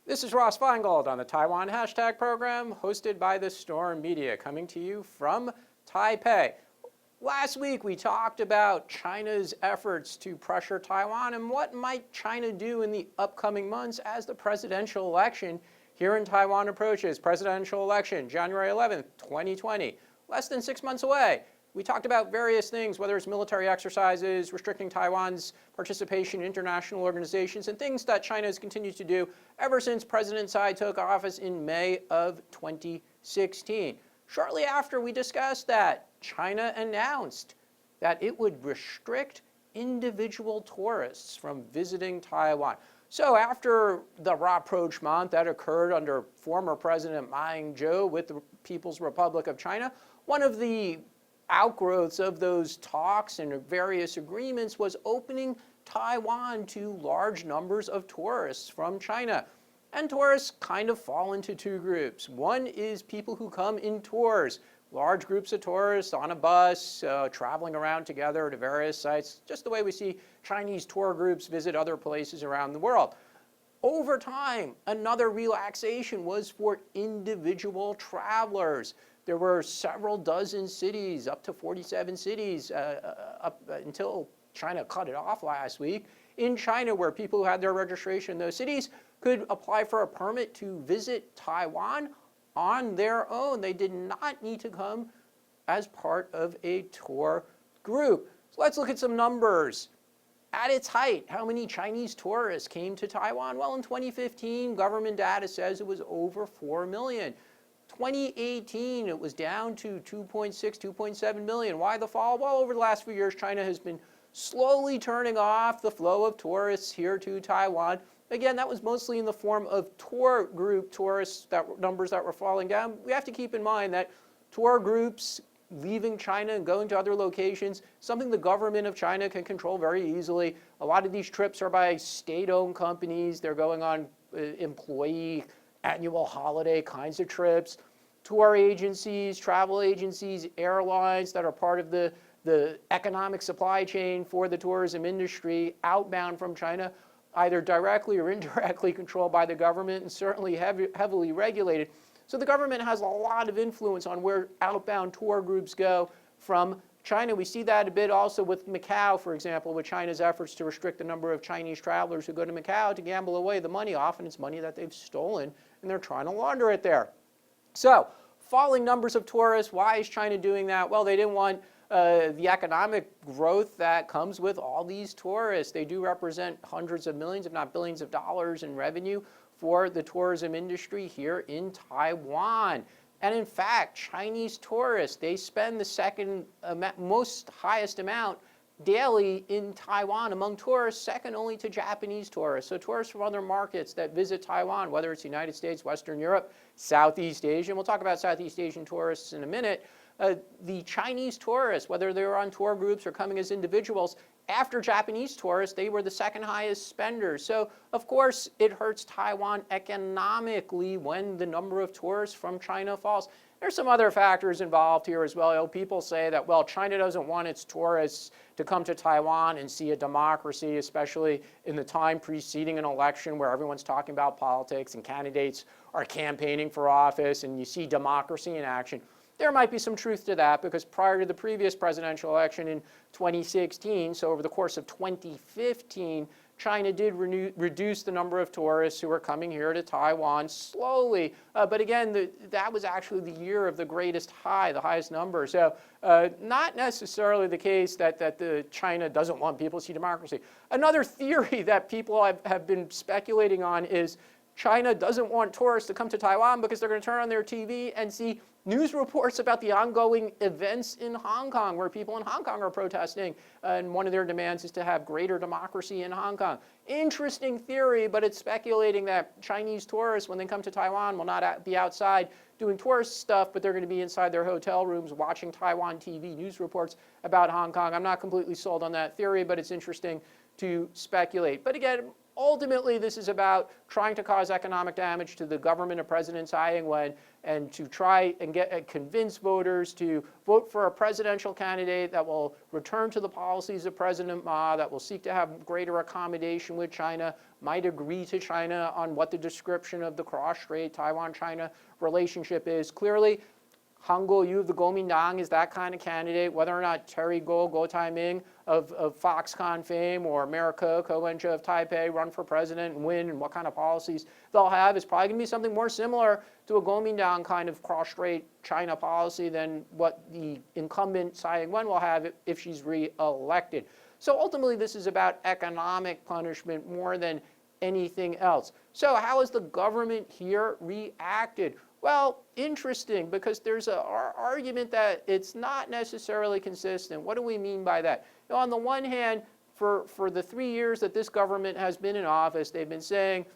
This is Ross Feingold on the Taiwan Hashtag program, hosted by the Storm Media, coming to you from Taipei. Last week, we talked about China's efforts to pressure Taiwan and what might China do in the upcoming months as the presidential election here in Taiwan approaches. Presidential election, January 11th, 2020, less than 6 months away. We talked about various things, whether it's military exercises, restricting Taiwan's participation in international organizations, and things that China has continued to do ever since President Tsai took office in May of 2016. Shortly after we discussed that, China announced that it would restrict individual tourists from visiting Taiwan. So after the rapprochement that occurred under former President Ma Ying-jeou with the People's Republic of China, one of the outgrowths of those talks and various agreements was opening Taiwan to large numbers of tourists from China. And tourists kind of fall into two groups. One is people who come in tours, large groups of tourists on a bus, traveling around together to various sites, just the way we see Chinese tour groups visit other places around the world. Over time, another relaxation was for individual travelers. There were several dozen cities, up to 47 cities, up until China cut it off last week, in China where people who had their registration in those cities could apply for a permit to visit Taiwan on their own. They did not need to come as part of a tour group. So let's look at some numbers. At its height, how many Chinese tourists came to Taiwan? Well, in 2015, government data says it was over 4 million. 2018, it was down to 2.6, 2.7 million. Why the fall? Well, over the last few years, China has been slowly turning off the flow of tourists here to Taiwan. Again, that was mostly in the form of tour group tourists, numbers that were falling down. We have to keep in mind that tour groups leaving China and going to other locations, something the government of China can control very easily. A lot of these trips are by state-owned companies. They're going on employee annual holiday kinds of trips. Tour agencies, travel agencies, airlines that are part of the economic supply chain for the tourism industry outbound from China, either directly or indirectly controlled by the government and certainly heavily regulated. So the government has a lot of influence on where outbound tour groups go from China. We see that a bit also with Macau, for example, with China's efforts to restrict the number of Chinese travelers who go to Macau to gamble away the money. Often it's money that they've stolen and they're trying to launder it there. So falling numbers of tourists, why is China doing that? Well, they didn't want the economic growth that comes with all these tourists. They do represent hundreds of millions, if not billions of dollars in revenue for the tourism industry here in Taiwan. And in fact, Chinese tourists, they spend the second most highest amount daily in Taiwan among tourists, second only to Japanese tourists. So tourists from other markets that visit Taiwan, whether it's the United States, Western Europe, Southeast Asia, and we'll talk about Southeast Asian tourists in a minute, the Chinese tourists, whether they were on tour groups or coming as individuals, after Japanese tourists, they were the second highest spenders. So, of course, it hurts Taiwan economically when the number of tourists from China falls. There's some other factors involved here as well. People say that, well, China doesn't want its tourists to come to Taiwan and see a democracy, especially in the time preceding an election where everyone's talking about politics and candidates are campaigning for office and you see democracy in action. There might be some truth to that because prior to the previous presidential election in 2016, so over the course of 2015, China did reduce the number of tourists who were coming here to Taiwan slowly. But again, that was actually the year of the greatest high, the highest number. So not necessarily the case that China doesn't want people to see democracy. Another theory that people have been speculating on is China doesn't want tourists to come to Taiwan because they're going to turn on their TV and see news reports about the ongoing events in Hong Kong, where people in Hong Kong are protesting, and one of their demands is to have greater democracy in Hong Kong. Interesting theory, but it's speculating that Chinese tourists, when they come to Taiwan, will not be outside doing tourist stuff, but they're going to be inside their hotel rooms watching Taiwan TV news reports about Hong Kong. I'm not completely sold on that theory, but it's interesting to speculate. But again, ultimately, this is about trying to cause economic damage to the government of President Tsai Ing-wen and to try and convince voters to vote for a presidential candidate that will return to the policies of President Ma, that will seek to have greater accommodation with China, might agree to China on what the description of the cross-strait Taiwan-China relationship is. Clearly, Han Kuo-yu of the Kuomintang is that kind of candidate. Whether or not Terry Gou, Guo Tai-ming of Foxconn fame, or Mayor Ko Wen-je of Taipei run for president and win, and what kind of policies they'll have is probably going to be something more similar to a Kuomintang kind of cross-strait China policy than what the incumbent Tsai Ing-wen will have if she's re-elected. So ultimately, this is about economic punishment more than anything else. So how has the government here reacted? Well, interesting, because there's an argument that it's not necessarily consistent. What do we mean by that? You know, on the one hand, for the 3 years that this government has been in office, they've been saying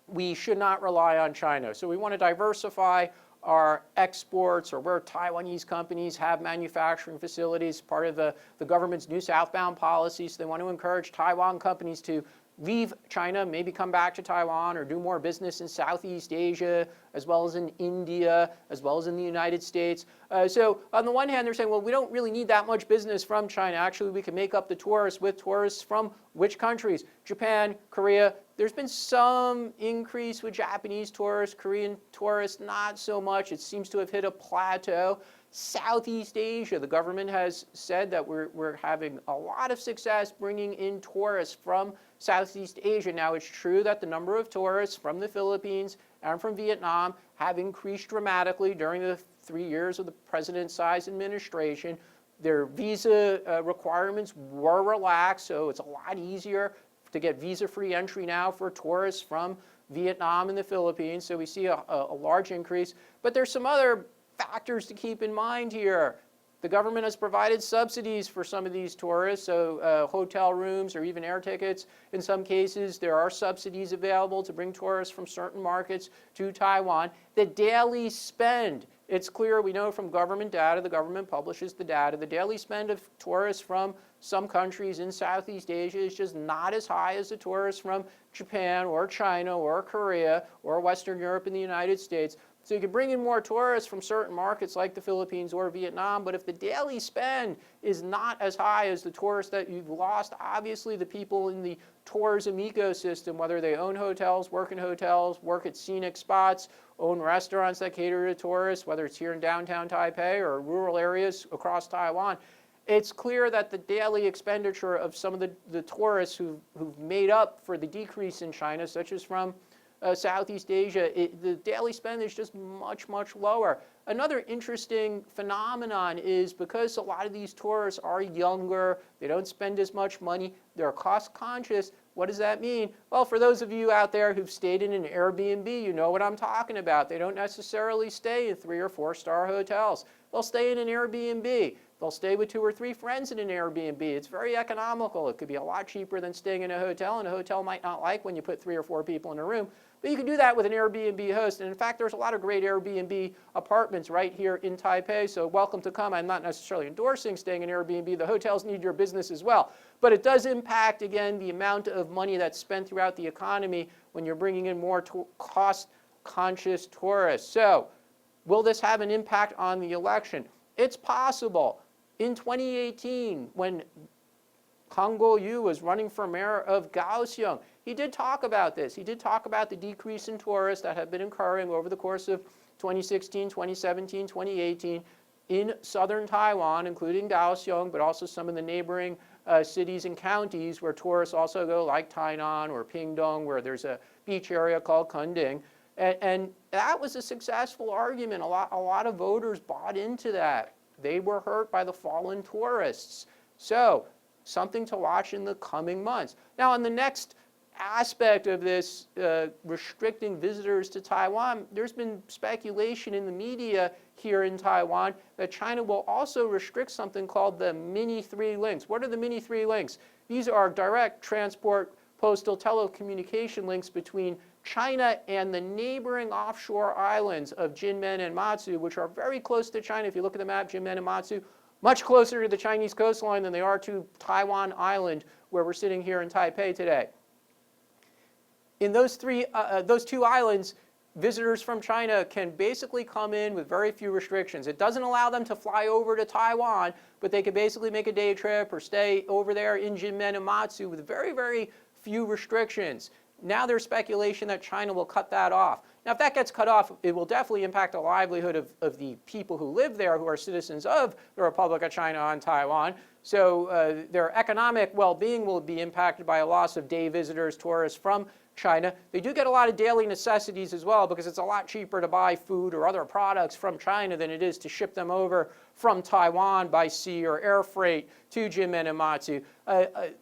we should not rely on China. So we want to diversify our exports, or where Taiwanese companies have manufacturing facilities, part of the government's new southbound policy. So they want to encourage Taiwan companies to leave China, maybe come back to Taiwan, or do more business in Southeast Asia, as well as in India, as well as in the United States. So on the one hand, they're saying, well, we don't really need that much business from China. Actually, we can make up the tourists with tourists from which countries? Japan, Korea. There's been some increase with Japanese tourists, Korean tourists, not so much. It seems to have hit a plateau. Southeast Asia, the government has said that we're having a lot of success bringing in tourists from Southeast Asia. Now, it's true that the number of tourists from the Philippines and from Vietnam have increased dramatically during the 3 years of the President Tsai's administration. Their visa requirements were relaxed, so it's a lot easier to get visa-free entry now for tourists from Vietnam and the Philippines. So we see a large increase. But there's some other factors to keep in mind here. The government has provided subsidies for some of these tourists, so hotel rooms or even air tickets. In some cases, there are subsidies available to bring tourists from certain markets to Taiwan. The daily spend, it's clear, we know from government data, the government publishes the data, the daily spend of tourists from some countries in Southeast Asia is just not as high as the tourists from Japan or China or Korea or Western Europe and the United States. So you can bring in more tourists from certain markets like the Philippines or Vietnam, but if the daily spend is not as high as the tourists that you've lost, obviously the people in the tourism ecosystem, whether they own hotels, work in hotels, work at scenic spots, own restaurants that cater to tourists, whether it's here in downtown Taipei or rural areas across Taiwan, it's clear that the daily expenditure of some of the tourists who've made up for the decrease in China, such as from Southeast Asia, the daily spend is just much, much lower. Another interesting phenomenon is because a lot of these tourists are younger, they don't spend as much money, they're cost conscious. What does that mean? Well, for those of you out there who've stayed in an Airbnb, you know what I'm talking about. They don't necessarily stay in 3- or 4-star hotels. They'll stay in an Airbnb. They'll stay with 2 or 3 friends in an Airbnb. It's very economical. It could be a lot cheaper than staying in a hotel, and a hotel might not like when you put 3 or 4 people in a room. But you can do that with an Airbnb host. And in fact, there's a lot of great Airbnb apartments right here in Taipei. So welcome to come. I'm not necessarily endorsing staying in Airbnb. The hotels need your business as well. But it does impact, again, the amount of money that's spent throughout the economy when you're bringing in more cost-conscious tourists. So will this have an impact on the election? It's possible. In 2018, when Han Kuo-yu was running for mayor of Kaohsiung, he did talk about this. He did talk about the decrease in tourists that have been occurring over the course of 2016, 2017, 2018 in southern Taiwan, including Kaohsiung, but also some of the neighboring cities and counties where tourists also go, like Tainan or Pingdong, where there's a beach area called Kunding. And that was a successful argument. A lot of voters bought into that. They were hurt by the fallen tourists. So something to watch in the coming months. Now, on the next aspect of this restricting visitors to Taiwan, there's been speculation in the media here in Taiwan that China will also restrict something called the mini 3 links. What are the mini 3 links? These are direct transport postal telecommunication links between China and the neighboring offshore islands of Jinmen and Matsu, which are very close to China. If you look at the map, Jinmen and Matsu, much closer to the Chinese coastline than they are to Taiwan Island, where we're sitting here in Taipei today. In those two islands, visitors from China can basically come in with very few restrictions. It doesn't allow them to fly over to Taiwan, but they can basically make a day trip or stay over there in Jinmen and Matsu with very, very few restrictions. Now there's speculation that China will cut that off. Now, if that gets cut off, it will definitely impact the livelihood of the people who live there, who are citizens of the Republic of China on Taiwan. So their economic well-being will be impacted by a loss of day visitors, tourists from China. They do get a lot of daily necessities as well, because it's a lot cheaper to buy food or other products from China than it is to ship them over from Taiwan by sea or air freight to Jinmen and Matsu.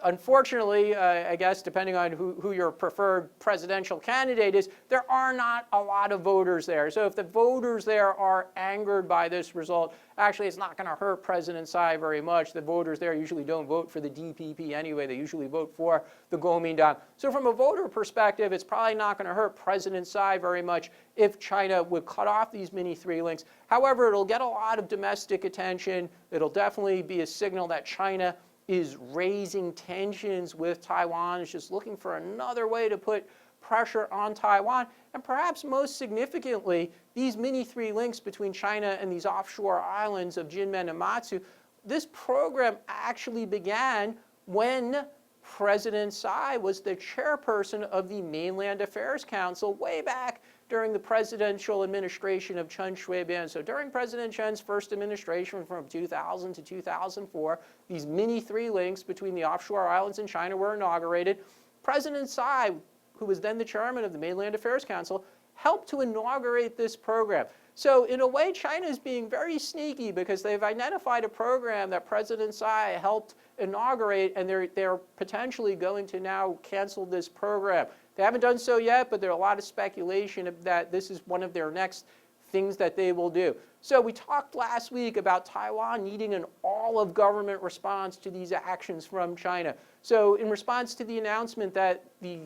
Unfortunately, I guess, depending on who your preferred presidential candidate is, there are not a lot of voters there. So if the voters there are angered by this result, actually it's not going to hurt President Tsai very much. The voters there usually don't vote for the DPP anyway. They usually vote for the Kuomintang. So from a voter perspective, it's probably not going to hurt President Tsai very much if China would cut off these mini-3 links. However, it'll get a lot of domestic attention. It'll definitely be a signal that China is raising tensions with Taiwan. It's just looking for another way to put pressure on Taiwan. And perhaps most significantly, these mini-3 links between China and these offshore islands of Jinmen and Matsu, this program actually began when President Tsai was the chairperson of the Mainland Affairs Council way back during the presidential administration of Chen Shui-bian. So during President Chen's first administration from 2000 to 2004, these mini-3 links between the offshore islands and China were inaugurated. President Tsai, who was then the chairman of the Mainland Affairs Council, helped to inaugurate this program. So in a way, China is being very sneaky, because they've identified a program that President Tsai helped inaugurate, and they're potentially going to now cancel this program. They haven't done so yet, but there's a lot of speculation that this is one of their next things that they will do. So we talked last week about Taiwan needing an all-of-government response to these actions from China. So in response to the announcement that the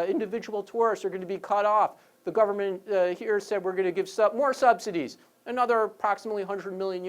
individual tourists are going to be cut off, the government here said we're going to give more subsidies, another approximately $100 million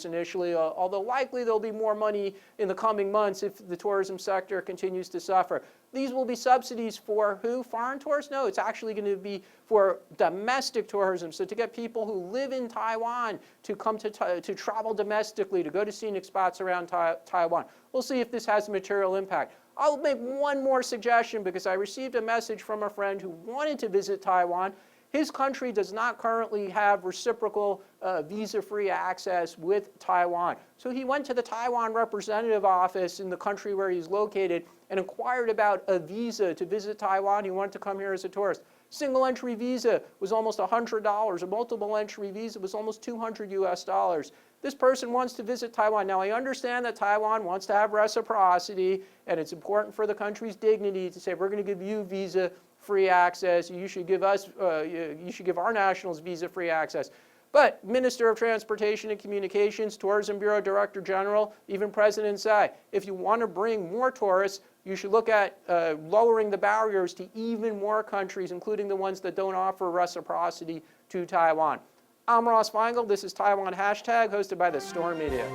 initially, although likely there'll be more money in the coming months if the tourism sector continues to suffer. These will be subsidies for who? Foreign tourists? No, it's actually going to be for domestic tourism. So to get people who live in Taiwan to come to travel domestically, to go to scenic spots around Taiwan. We'll see if this has a material impact. I'll make one more suggestion, because I received a message from a friend who wanted to visit Taiwan. His country does not currently have reciprocal visa-free access with Taiwan. So he went to the Taiwan representative office in the country where he's located and inquired about a visa to visit Taiwan. He wanted to come here as a tourist. Single entry visa was almost $100. A multiple entry visa was almost $200. This person wants to visit Taiwan. Now, I understand that Taiwan wants to have reciprocity, and it's important for the country's dignity to say, we're going to give you visa-free access. You should give us, you should give our nationals visa-free access. But Minister of Transportation and Communications, Tourism Bureau Director General, even President Tsai, if you want to bring more tourists, you should look at lowering the barriers to even more countries, including the ones that don't offer reciprocity to Taiwan. I'm Ross Feingold. This is Taiwan Hashtag, hosted by the Storm Media.